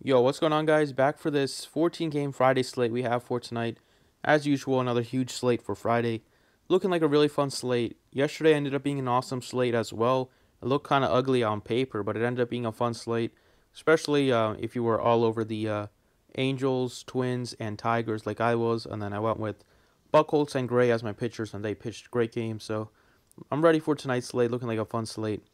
Yo, what's going on, guys? Back for this 14-game Friday slate we have for tonight. As usual, another huge slate for Friday. Looking like a really fun slate. Yesterday ended up being an awesome slate as well. It looked kind of ugly on paper, but it ended up being a fun slate, especially if you were all over the Angels, Twins, and Tigers like I was. And then I went with Buchholz and Gray as my pitchers, and they pitched great games. So I'm ready for tonight's slate, looking like a fun slate.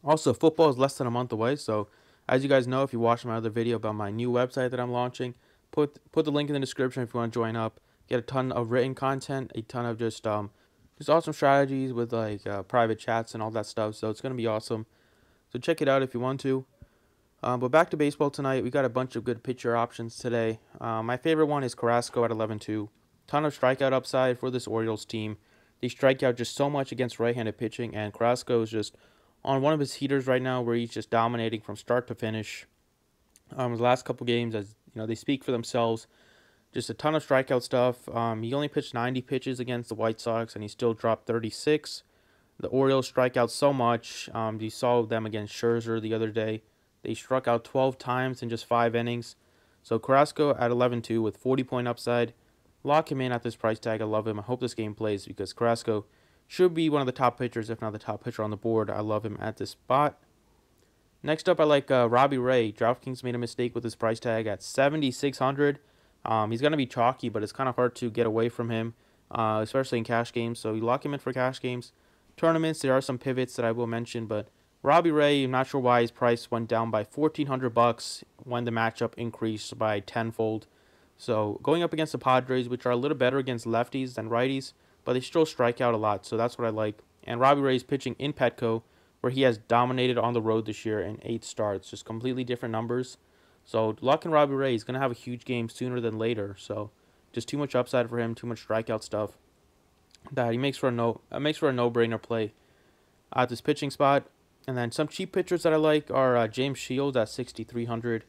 Also, football is less than a month away, so as you guys know, if you watched my other video about my new website that I'm launching, put the link in the description if you want to join up. Get a ton of written content, a ton of just awesome strategies with like private chats and all that stuff. So it's gonna be awesome. So check it out if you want to. But back to baseball tonight. We got a bunch of good pitcher options today. My favorite one is Carrasco at 11-2. Ton of strikeout upside for this Orioles team. They strike out just so much against right-handed pitching, and Carrasco is just on one of his heaters right now where he's just dominating from start to finish. His last couple games, as you know, they speak for themselves. Just a ton of strikeout stuff. He only pitched 90 pitches against the White Sox, and he still dropped 36. The Orioles strike out so much. You saw them against Scherzer the other day. They struck out 12 times in just 5 innings. So Carrasco at 11-2 with 40-point upside. Lock him in at this price tag. I love him. I hope this game plays because Carrasco should be one of the top pitchers, if not the top pitcher on the board. I love him at this spot. Next up, I like Robbie Ray. DraftKings made a mistake with his price tag at 7,600. He's going to be chalky, but it's kind of hard to get away from him, especially in cash games. So you lock him in for cash games. Tournaments, there are some pivots that I will mention, but Robbie Ray, I'm not sure why his price went down by $1,400 when the matchup increased by tenfold. So going up against the Padres, which are a little better against lefties than righties, but they still strike out a lot, so that's what I like. And Robbie Ray is pitching in Petco, where he has dominated on the road this year in 8 starts, just completely different numbers. So lock in Robbie Ray. He's going to have a huge game sooner than later, so just too much upside for him, too much strikeout stuff. That he makes for a no-brainer play at this pitching spot. And then some cheap pitchers that I like are James Shields at 6,300.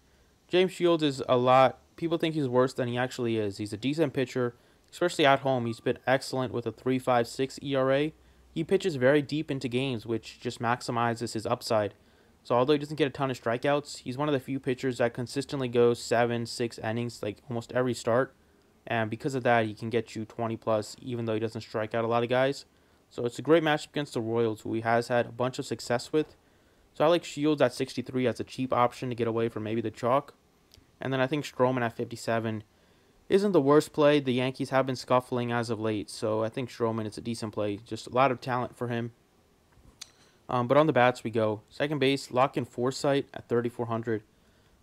James Shields is a lot. People think he's worse than he actually is. He's a decent pitcher, especially at home. He's been excellent with a 3.56 ERA. He pitches very deep into games, which just maximizes his upside. So although he doesn't get a ton of strikeouts, he's one of the few pitchers that consistently goes 7-6 innings, like almost every start. And because of that, he can get you 20 plus, even though he doesn't strike out a lot of guys. So it's a great matchup against the Royals, who he has had a bunch of success with. So I like Shields at 63 as a cheap option to get away from maybe the chalk. And then I think Stroman at 57 isn't the worst play. The Yankees have been scuffling as of late, so I think Stroman is a decent play. Just a lot of talent for him. But on the bats we go. Second base, lock in Forsythe at 3,400.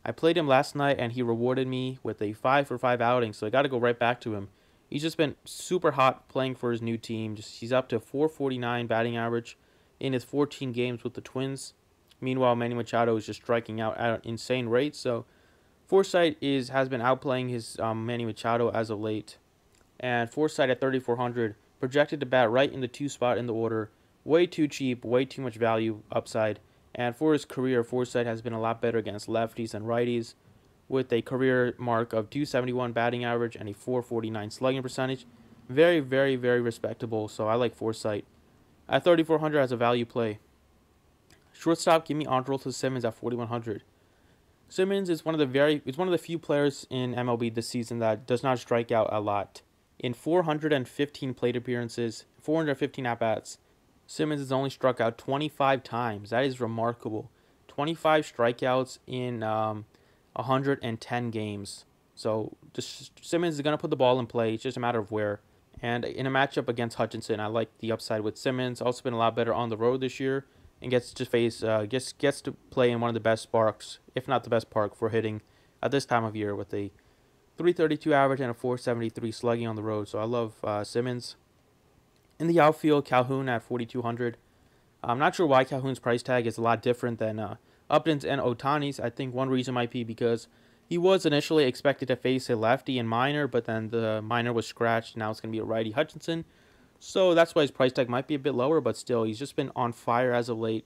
I played him last night, and he rewarded me with a 5-for-5 outing, so I got to go right back to him. He's just been super hot playing for his new team. He's up to 449 batting average in his 14 games with the Twins. Meanwhile, Manny Machado is just striking out at an insane rate, so Forsythe has been outplaying his Manny Machado as of late. And Forsythe at 3,400, projected to bat right in the 2 spot in the order. Way too cheap, way too much value upside. And for his career, Forsythe has been a lot better against lefties and righties, with a career mark of 271 batting average and a 449 slugging percentage. Very, very, very respectable, so I like Forsythe. At 3,400 as a value play. Shortstop, give me Andrelton Simmons at 4,100. Simmons is one of the few players in MLB this season that does not strike out a lot. In 415 plate appearances, 415 at-bats, Simmons has only struck out 25 times. That is remarkable. 25 strikeouts in 110 games. So just Simmons is going to put the ball in play. It's just a matter of where. And in a matchup against Hutchinson, I like the upside with Simmons. Also been a lot better on the road this year, and gets to play in one of the best parks, if not the best park, for hitting at this time of year with a 332 average and a 473 slugging on the road. So I love Simmons. In the outfield, Calhoun at 4,200. I'm not sure why Calhoun's price tag is a lot different than Upton's and Ohtani's. I think one reason might be because he was initially expected to face a lefty in minor, but then the minor was scratched. Now it's going to be a righty Hutchinson. So that's why his price tag might be a bit lower, but still, he's just been on fire as of late.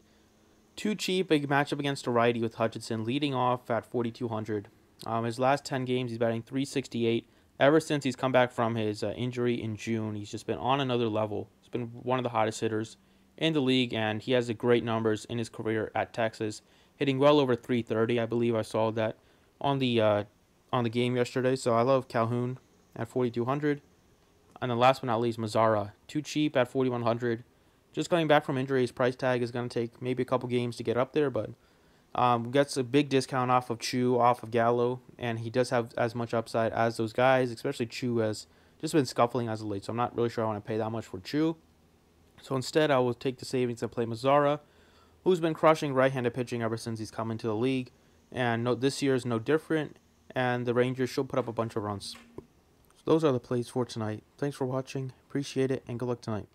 Too cheap, a matchup against a righty with Hutchinson leading off at 4,200. His last 10 games, he's batting 368. Ever since he's come back from his injury in June, he's just been on another level. He's been one of the hottest hitters in the league, and he has great numbers in his career at Texas, hitting well over 330. I believe I saw that on the game yesterday. So I love Calhoun at 4,200. And then last but not least, Mazzara, too cheap at 4,100. Just coming back from injury, his price tag is going to take maybe a couple games to get up there, but gets a big discount off of Chu, off of Gallo, and he does have as much upside as those guys, especially Chu has just been scuffling as of late, so I'm not really sure I want to pay that much for Chu. So instead, I will take the savings and play Mazzara, who's been crushing right-handed pitching ever since he's come into the league, and this year is no different, and the Rangers should put up a bunch of runs. So those are the plays for tonight. Thanks for watching, appreciate it, and good luck tonight.